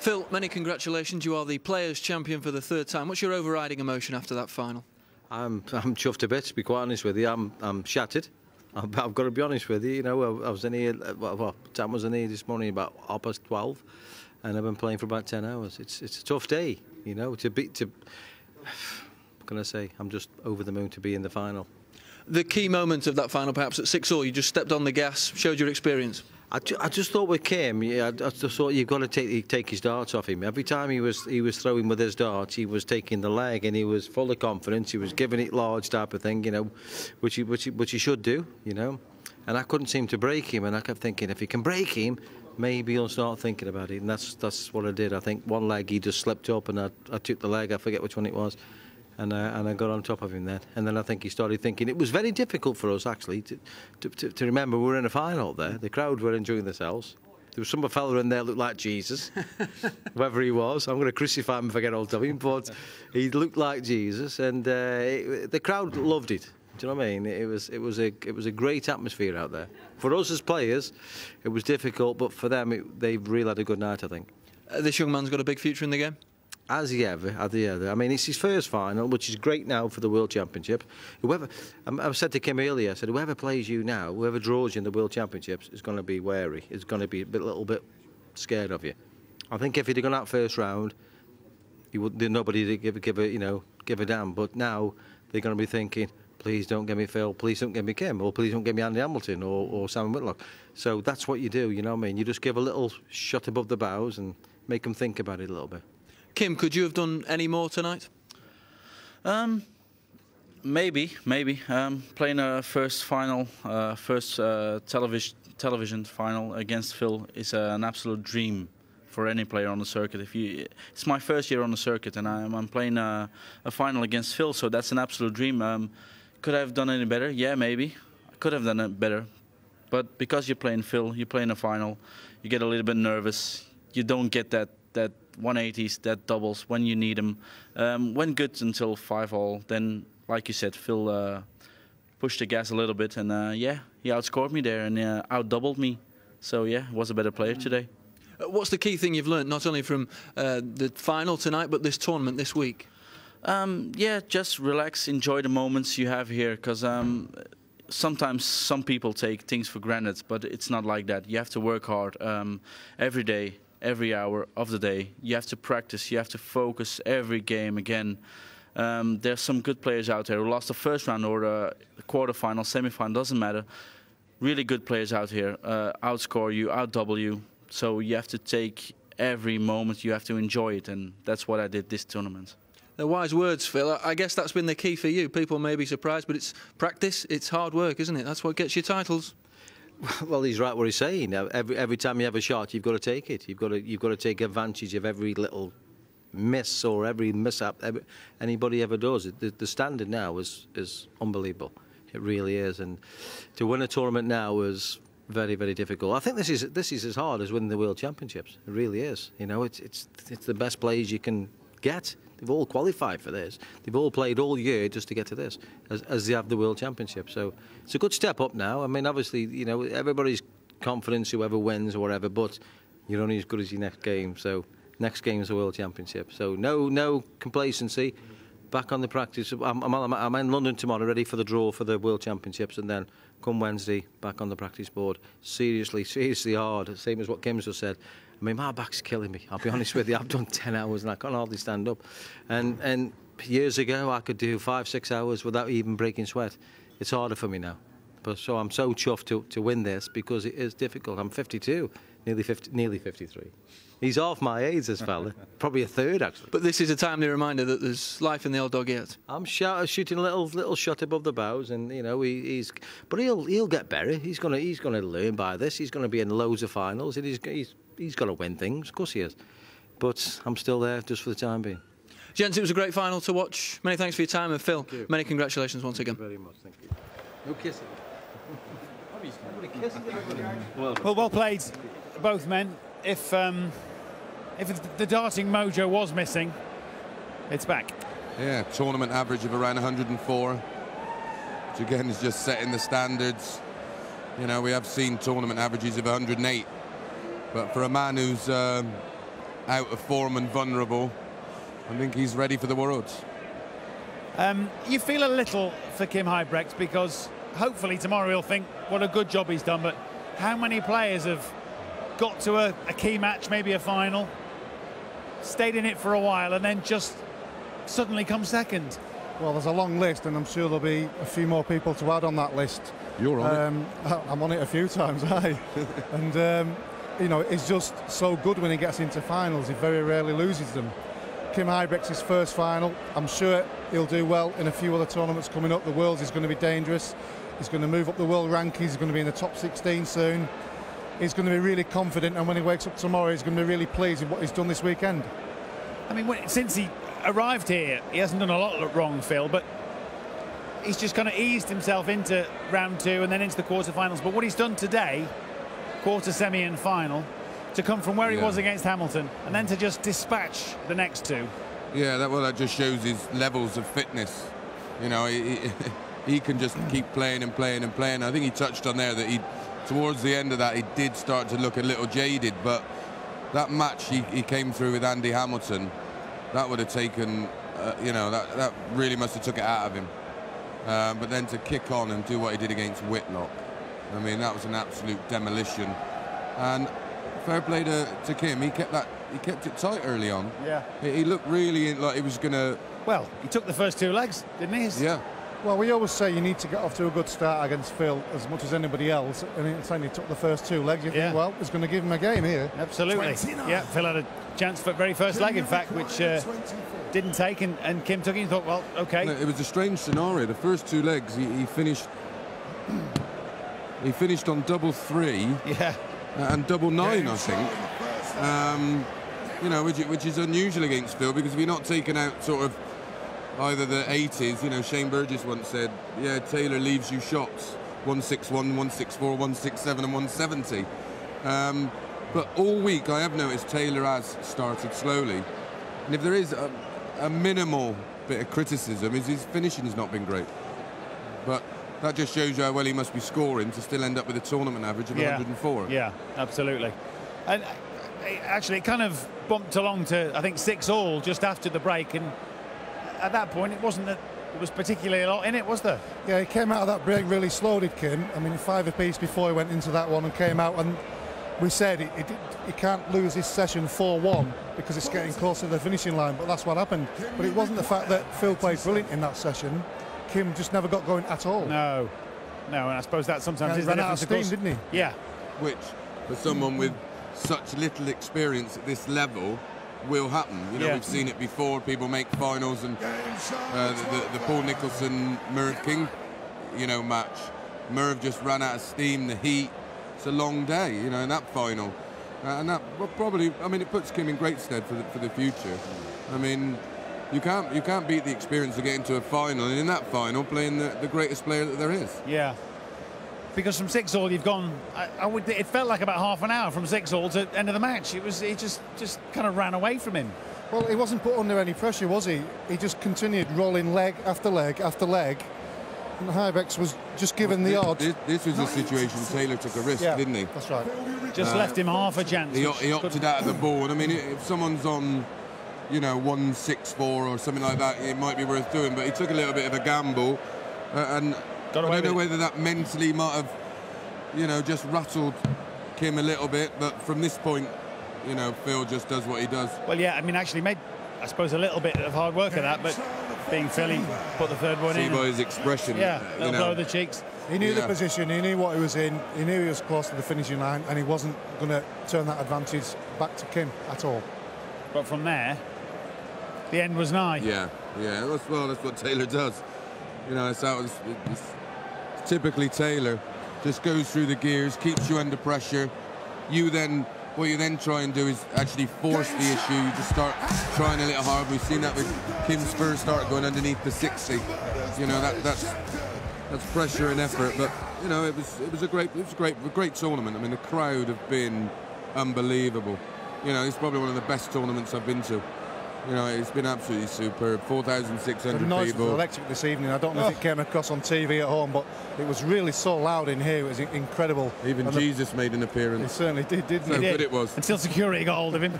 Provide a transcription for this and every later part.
Phil, many congratulations. You are the Players' Champion for the third time. What's your overriding emotion after that final? I'm chuffed a bit, to be quite honest with you. I'm shattered. I've got to be honest with you. You know, I was in here. What time was I in here this morning? About 12:30, and I've been playing for about 10 hours. It's a tough day, you know. What can I say? I'm just over the moon to be in the final. The key moment of that final, perhaps at 6-all, you just stepped on the gas, showed your experience. I just thought with Kim, I just thought you've got to take his darts off him. Every time he was throwing with his darts, he was taking the leg, and he was full of confidence. He was giving it large type of thing, you know, which he should do, you know. And I couldn't seem to break him, and I kept thinking, if he can break him, maybe he'll start thinking about it. And that's what I did. I think one leg he just slipped up, and I took the leg. I forget which one it was. And I got on top of him then. And then I think he started thinking. It was very difficult for us, actually, to remember we were in a final there. The crowd were enjoying themselves. There was some fella in there looked like Jesus, whoever he was. I'm going to crucify him if I get hold of him, but he looked like Jesus. And the crowd loved it. Do you know what I mean? It was a great atmosphere out there. For us as players, it was difficult, but for them, they really had a good night, I think. This young man's got a big future in the game? Has he ever? I mean, it's his first final, which is great now for the World Championship. I said to Kim earlier, I said, whoever plays you now, whoever draws you in the World Championships is going to be wary. Is going to be a little bit scared of you. I think if he'd have gone out first round, nobody would give a damn. But now they're going to be thinking, please don't give me Phil, please don't give me Kim, or please don't give me Andy Hamilton or Sam Whitlock. So that's what you do, you know what I mean? You just give a little shot above the bows and make them think about it a little bit. Kim, could you have done any more tonight? Maybe. Playing a first final, television final against Phil is an absolute dream for any player on the circuit. It's my first year on the circuit, and I'm playing a final against Phil, so that's an absolute dream. Could I have done any better? Yeah, maybe. I could have done it better. But because you're playing Phil, you're playing a final, you get a little bit nervous. You don't get that 180s, that doubles when you need them. Went good until 5-all. Then, like you said, Phil pushed the gas a little bit, and yeah, he outscored me there and out-doubled me. So yeah, was a better player today. What's the key thing you've learned, not only from the final tonight, but this tournament this week? Yeah, just relax, enjoy the moments you have here, because sometimes some people take things for granted, but it's not like that. You have to work hard every day. Every hour of the day. You have to practice, you have to focus every game again. There's some good players out there who lost the first round or the quarterfinal, semifinal, doesn't matter. Really good players out here, outscore you, out-double you. So you have to take every moment, you have to enjoy it, and that's what I did this tournament. They're wise words, Phil. I guess that's been the key for you. People may be surprised, but it's practice, it's hard work, isn't it? That's what gets you titles. Well, he's right what he's saying. Every time you have a shot, you've got to take it. You've got to take advantage of every little miss or every mishap anybody ever does. The standard now is unbelievable. It really is. And to win a tournament now is very, very difficult. I think this is as hard as winning the World Championships. It really is. You know, it's the best players you can get. They've all qualified for this. They've all played all year just to get to this, as they have the World Championship. So it's a good step up now. I mean, obviously, you know, everybody's confidence, whoever wins or whatever, but you're only as good as your next game. So next game is the World Championship. So no complacency. Back on the practice. I'm in London tomorrow, ready for the draw for the World Championships, and then come Wednesday, back on the practice board. Seriously hard. Same as what Kim's just said. I mean, my back's killing me. I'll be honest with you. I've done 10 hours and I can't hardly stand up. And years ago, I could do 5-6 hours without even breaking sweat. It's harder for me now. But so I'm so chuffed to win this because it is difficult. I'm 52, nearly 53. He's half my age, this fella. Probably a third, actually. But this is a timely reminder that there's life in the old dog yet. I'm shooting a little shot above the bows, and you know but he'll get better. He's gonna learn by this. He's gonna be in loads of finals, and he's got to win things. Of course he is. But I'm still there just for the time being. Gents, it was a great final to watch. Many thanks for your time, and Phil, many congratulations once again. Thank you very much. Thank you. No kissing. Well played, both men. If the darting mojo was missing, it's back. Yeah, tournament average of around 104, which again is just setting the standards. You know, we have seen tournament averages of 108, but for a man who's out of form and vulnerable. I think he's ready for the Worlds. You feel a little for Kim Huybrechts because hopefully tomorrow he'll think what a good job he's done, but how many players have got to a key match, maybe a final, stayed in it for a while and then just suddenly come second? Well, there's a long list, and I'm sure there'll be a few more people to add on that list. You're on it. I'm on it a few times, aye. And, you know, he's just so good when he gets into finals. He very rarely loses them. Kim Huybrechts' first final. I'm sure he'll do well in a few other tournaments coming up. The Worlds is going to be dangerous. He's going to move up the world rankings. He's going to be in the top 16 soon. He's going to be really confident, and when he wakes up tomorrow, he's going to be really pleased with what he's done this weekend. I mean, since he arrived here, he hasn't done a lot wrong, Phil, but he's just kind of eased himself into round 2 and then into the quarterfinals. But what he's done today, quarter, semi and final, to come from where he was against Hamilton and then to just dispatch the next 2. Yeah, that just shows his levels of fitness. You know, he can just keep playing and playing and playing. I think he touched on there that towards the end of that, he did start to look a little jaded, but that match he came through with Andy Hamilton, that would have taken, you know, that really must have took it out of him. But then to kick on and do what he did against Whitlock, I mean, that was an absolute demolition. And fair play to Kim, he kept it tight early on. Yeah. He looked really like he was going to... Well, he took the first 2 legs, didn't he? Yeah. Well, we always say you need to get off to a good start against Phil as much as anybody else, and it's only took the first 2 legs. You think, well, it's going to give him a game here. Absolutely. 29. Yeah, Phil had a chance for the very first leg, in fact, which didn't take, and Kim took it and thought, well, OK. No, it was a strange scenario. The first 2 legs, he finished... He finished on double 3 and double 9, I think. You know, which is unusual against Phil, because if you're not taking out sort of either the 80s, you know, Shane Burgess once said, yeah, Taylor leaves you shots 161, 164, 167 and 170. But all week I have noticed Taylor has started slowly, and if there is a minimal bit of criticism, is his finishing has not been great. But that just shows you how well he must be scoring to still end up with a tournament average of 104. Yeah, absolutely. And actually, it kind of bumped along to, I think, 6-all just after the break, and at that point, it wasn't that there was particularly a lot in it, was there? Yeah, he came out of that break really slow, did Kim. I mean, 5 apiece before he went into that one and came out, and we said he can't lose this session 4-1 because it's getting close to the finishing line, but that's what happened. But it wasn't the fact that Phil played brilliant in that session. Kim just never got going at all. No, and I suppose that sometimes is the ran out of difference, steam, didn't he? Yeah. Which, for someone with such little experience at this level, will happen. You know, we've seen it before. People make finals, and the Paul Nicholson Merv King, you know, match. Merv just ran out of steam. The heat. It's a long day, you know, in that final, and that probably. I mean, it puts Kim in great stead for the future. I mean, you can't beat the experience of getting to a final, and in that final, playing the greatest player that there is. Yeah. Because from 6-all you've gone, it felt like about half an hour from 6-all to end of the match. It just kind of ran away from him. Well, he wasn't put under any pressure, was he? He just continued rolling leg after leg after leg. And Huybrechts was just given the odd. This was a situation Taylor took a risk, didn't he? That's right. Just left him half a chance. He opted out of the ball. And I mean, if someone's on, you know, 164 or something like that, it might be worth doing. But he took a little bit of a gamble, and I don't know whether that mentally might have, you know, just rattled Kim a little bit. But from this point, you know, Phil just does what he does. Well, yeah, I mean, actually made, I suppose, a little bit of hard work of that, but being Phil, he put the third one in. See by his expression. Yeah, little blow of the cheeks. He knew the position, he knew what he was in, he knew he was close to the finishing line, and he wasn't going to turn that advantage back to Kim at all. But from there, the end was nigh. Yeah, that's what Taylor does. You know, it's typically Taylor. Just goes through the gears, keeps you under pressure. What you then try and do is actually force the issue. You just start trying a little hard. We've seen that with Kim's first start going underneath the 60. You know, that's pressure and effort. But you know, it was a great tournament. I mean, the crowd have been unbelievable. You know, it's probably one of the best tournaments I've been to. You know, it's been absolutely superb. 4,600 The noise people. was electric this evening. I don't know if it came across on TV at home, but it was really so loud in here. It was incredible. Even Jesus made an He appearance. certainly did, didn't So he? good it was. Until security got hold of him.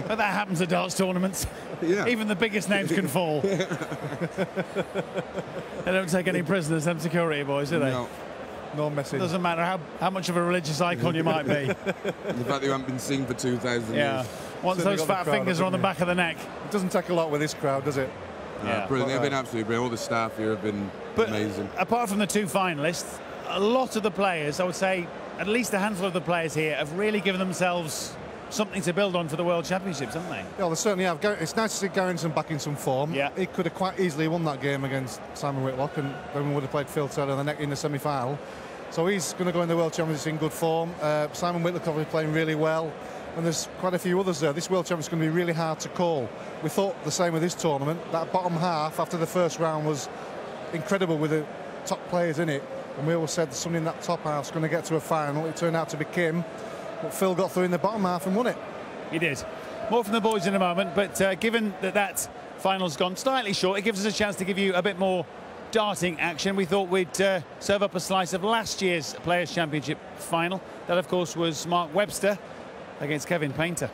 But that happens at darts tournaments. Yeah. Even the biggest names can fall. They don't take any prisoners, them security boys, do they? No. No message. Doesn't matter how much of a religious icon you might be. The fact that you haven't been seen for 2,000 Yeah. years. Once Certainly those got fat the crowd fingers up, are on the didn't back of the neck. It doesn't take a lot with this crowd, does it? Yeah. Brilliant. They've been absolutely brilliant. All the staff here have been But amazing. apart from the two finalists, a lot of the players, I would say at least a handful of the players here, have really given themselves something to build on for the World Championships, haven't they? Yeah, they certainly have. It's nice to see Garrington back in some form. Yeah. He could have quite easily won that game against Simon Whitlock, and then we would have played Phil Taylor in the semi-final. So he's going to go in the World Championships in good form. Simon Whitlock obviously playing really well, and there's quite a few others there. This World Championship is going to be really hard to call. We thought the same with this tournament. That bottom half after the first round was incredible with the top players in it, and we always said somebody in that top half is going to get to a final. It turned out to be Kim, but Phil got through in the bottom half and won it. He did. More from the boys in a moment, but given that final's gone slightly short, it gives us a chance to give you a bit more darting action. We thought we'd serve up a slice of last year's Players' Championship final. That, of course, was Mark Webster against Kevin Painter.